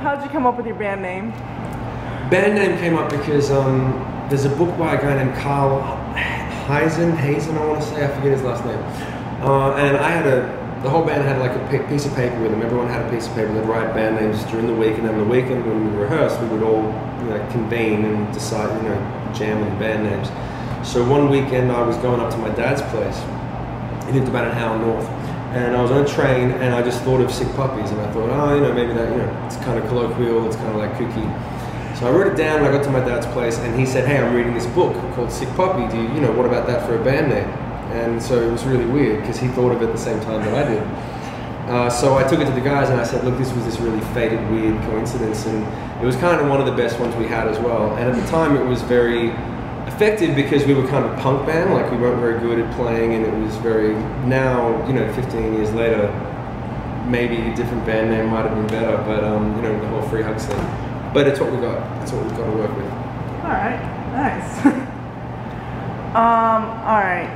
how did you come up with your band name? Band name came up because there's a book by a guy named Carl Hazen, I want to say, I forget his last name. And I had the whole band had like a piece of paper with them. Everyone had a piece of paper. They'd write band names during the week, and then on the weekend when we rehearsed, we would all convene and decide, jam on the band names. So one weekend I was going up to my dad's place. He lived about an hour north. And I was on a train, and I just thought of Sick Puppies, and I thought, oh, maybe that, it's kind of colloquial, it's kind of like kooky. So I wrote it down, and I got to my dad's place, and he said, hey, I'm reading this book called Sick Puppy. What about that for a band name? And so it was really weird, because he thought of it at the same time that I did. So I took it to the guys, and I said, look, this was this really fated, weird coincidence, and it was kind of one of the best ones we had as well. And at the time, it was very effective because we were kind of a punk band, like we weren't very good at playing, and it was very, now, 15 years later, maybe a different band name might have been better, but the whole free hug thing. But it's what we got. It's what we've got to work with. All right, nice. All right.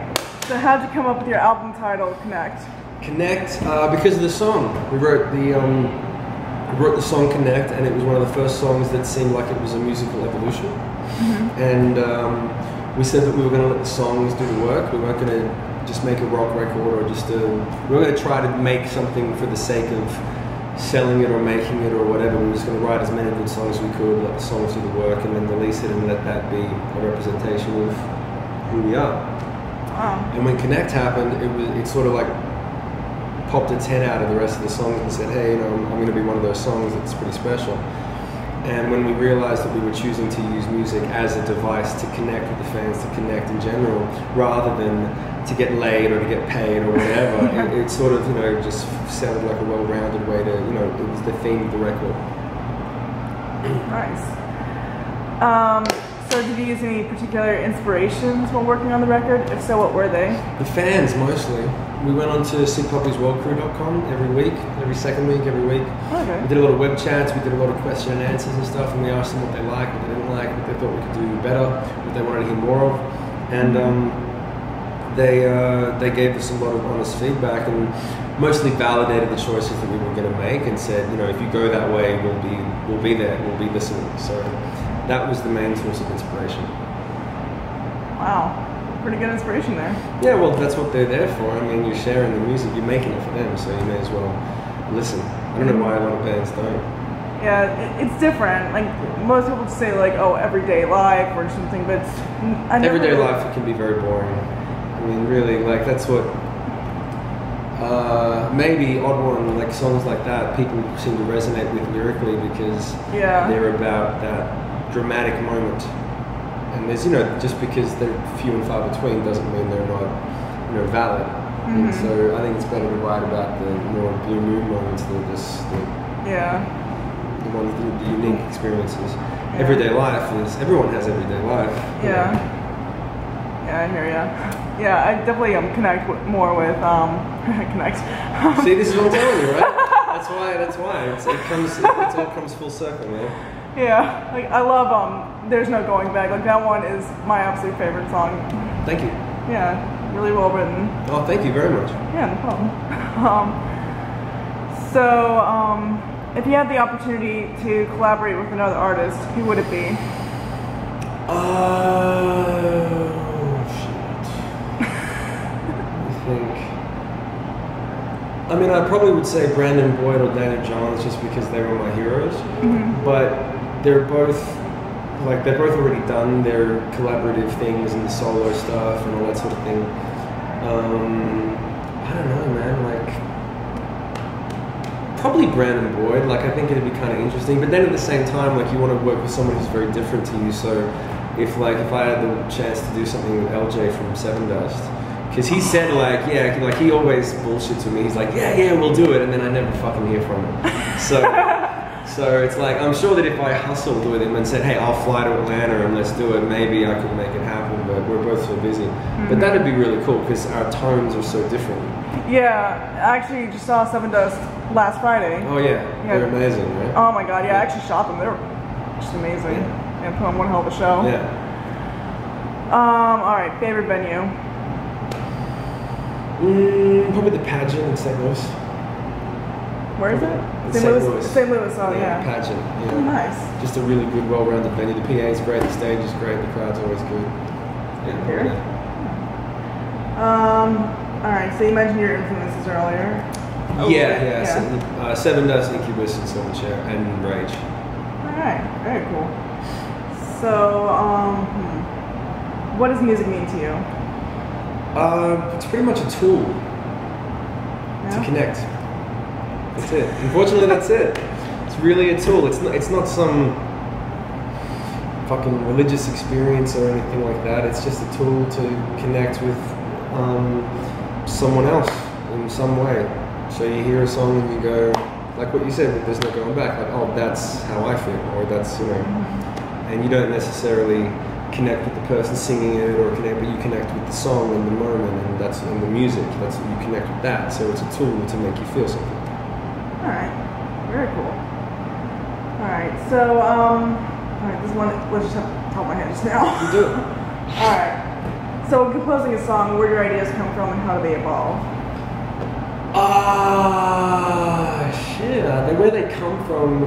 So how'd you come up with your album title, Connect? Connect, because of the song. We wrote the song Connect, and it was one of the first songs that seemed like it was a musical evolution. Mm-hmm. And we said that we were going to let the songs do the work. We weren't going to just make a rock record, or we were going to try to make something for the sake of selling it or making it or whatever. We were just going to write as many good songs as we could, let the songs do the work, and then release it and let that be a representation of who we are. Wow. And when Connect happened, it sort of like popped its head out of the rest of the songs and said, hey, I'm going to be one of those songs that's pretty special. And when we realized that we were choosing to use music as a device to connect with the fans, to connect in general, rather than to get laid or to get paid or whatever, it sort of, just sounded like a well-rounded way to, it was the theme of the record. Nice. So did you use any particular inspirations while working on the record? If so, what were they? The fans, mostly. We went on to sickpuppiesworldcrew.com every second week, every week. Okay. We did a lot of web chats, we did a lot of question and answers and stuff, and we asked them what they liked, what they didn't like, what they thought we could do better, what they wanted to hear more of. And they gave us a lot of honest feedback and mostly validated the choices that we were going to make, and said, if you go that way, we'll be there, we'll be listening. So that was the main source of inspiration. Wow. Pretty good inspiration there. Yeah, well, that's what they're there for. I mean, you're sharing the music, you're making it for them, so you may as well listen. I don't know why a lot of bands don't. Yeah, it's different. Like, most people say, like, oh, everyday life or something, but everyday life, it can be very boring. I mean, really, like, that's what, maybe Odd One, like, songs like that, people seem to resonate with lyrically because they're about that dramatic moment. And there's, just because they're few and far between doesn't mean they're not, valid. Mm-hmm. And so I think it's better to write about the more blue moon moments, the ones, the unique experiences. Yeah. Everyday life is, everyone has everyday life. Yeah. Yeah, I hear ya. Yeah, I definitely connect more with, connect. See, this is what I'm telling you, right? That's why. It all comes full circle, man. Yeah, like I love There's No Going Back. Like that one is my absolute favorite song. Thank you. Yeah, really well written. Oh, thank you very much. Yeah, no problem. If you had the opportunity to collaborate with another artist, who would it be? Shit. I think. I mean, I probably would say Brandon Boyd or Daniel Johns just because they were my heroes. Mm-hmm. But they're both already done their collaborative things and the solo stuff and all that sort of thing. I don't know, man, probably Brandon Boyd. Like, I think it'd be kind of interesting, but then at the same time, like, you want to work with someone who's very different to you. So if I had the chance to do something with LJ from Seven Dust, because he said, like, he always bullshits with me. He's like, yeah, we'll do it, and then I never fucking hear from him. So it's like, I'm sure that if I hustled with him and said, hey, I'll fly to Atlanta and let's do it, maybe I could make it happen, but we're both so busy. Mm-hmm. But that'd be really cool because our tones are so different. Yeah, I actually just saw Seven Dust last Friday. Oh yeah, they're amazing, right? Oh my god, yeah, I actually shot them. They were just amazing. Yeah, put on one hell of a show. Yeah. Alright, favorite venue? Probably the Pageant in St. Louis. Where is it? In St. Louis. St. Louis, oh yeah. Pageant. Yeah. Oh, nice. Just a really good, well-rounded venue. The PA is great, the stage is great, the crowd's always good. Yeah, Here. Alright, so you mentioned your influences earlier. Yeah. Seven Dust, Incubus, and Silverchair, and Rage. Alright, very cool. So, what does music mean to you? It's pretty much a tool to connect. That's it. Unfortunately, that's it. It's really a tool. It's not some fucking religious experience or anything like that. It's just a tool to connect with someone else in some way. So you hear a song and you go, like what you said, there's no going back. Like, oh, that's how I feel, or that's, you know, and you don't necessarily connect with the person singing it, or but you connect with the song and the moment, and that's in the music. That's you connect with that. So it's a tool to make you feel something. All right, very cool. All right, so all right, this one was just off the top of my head just now. You do it. All right, so composing a song, where do your ideas come from, and how do they evolve? Shit. Where they come from.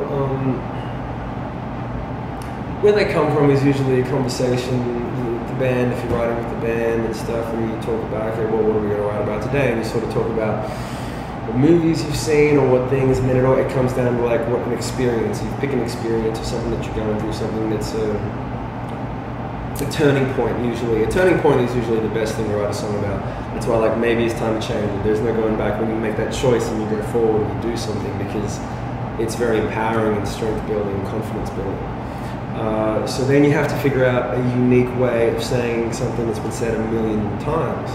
Where they come from is usually a conversation with the band, if you're writing with the band and stuff, and you talk about, okay, well, what are we going to write about today? And you sort of talk about what movies you've seen or what things, and then it comes down to like what an experience. You pick an experience or something that you're going through, something that's a turning point usually. A turning point is usually the best thing to write a song about. That's why like maybe it's time to change it. There's no going back when you make that choice and you go forward and you do something, because it's very empowering and strength building and confidence building. So then you have to figure out a unique way of saying something that's been said a million times.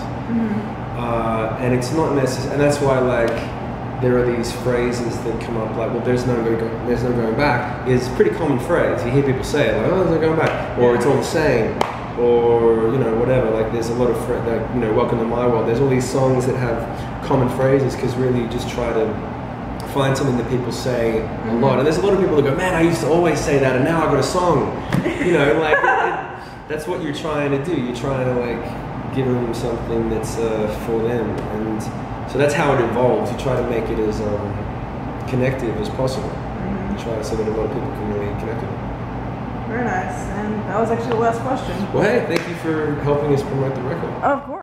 And it's not necessary, and that's why like there are these phrases that come up like, well, there's no going back is a pretty common phrase. You hear people say it like, oh, there's no going back, or it's all the same, or you know, whatever. Like there's a lot of like, you know, Welcome to My World. There's all these songs that have common phrases, because really you just try to find something that people say a lot. And there's a lot of people that go, man, I used to always say that, and now I've got a song. You know, like that's what you're trying to do. You're trying to like give them something that's for them, and so that's how it evolves. You try to make it as connective as possible. You try so that a lot of people can really connect with it. Very nice. And that was actually the last question. Well, hey, thank you for helping us promote the record. Of course.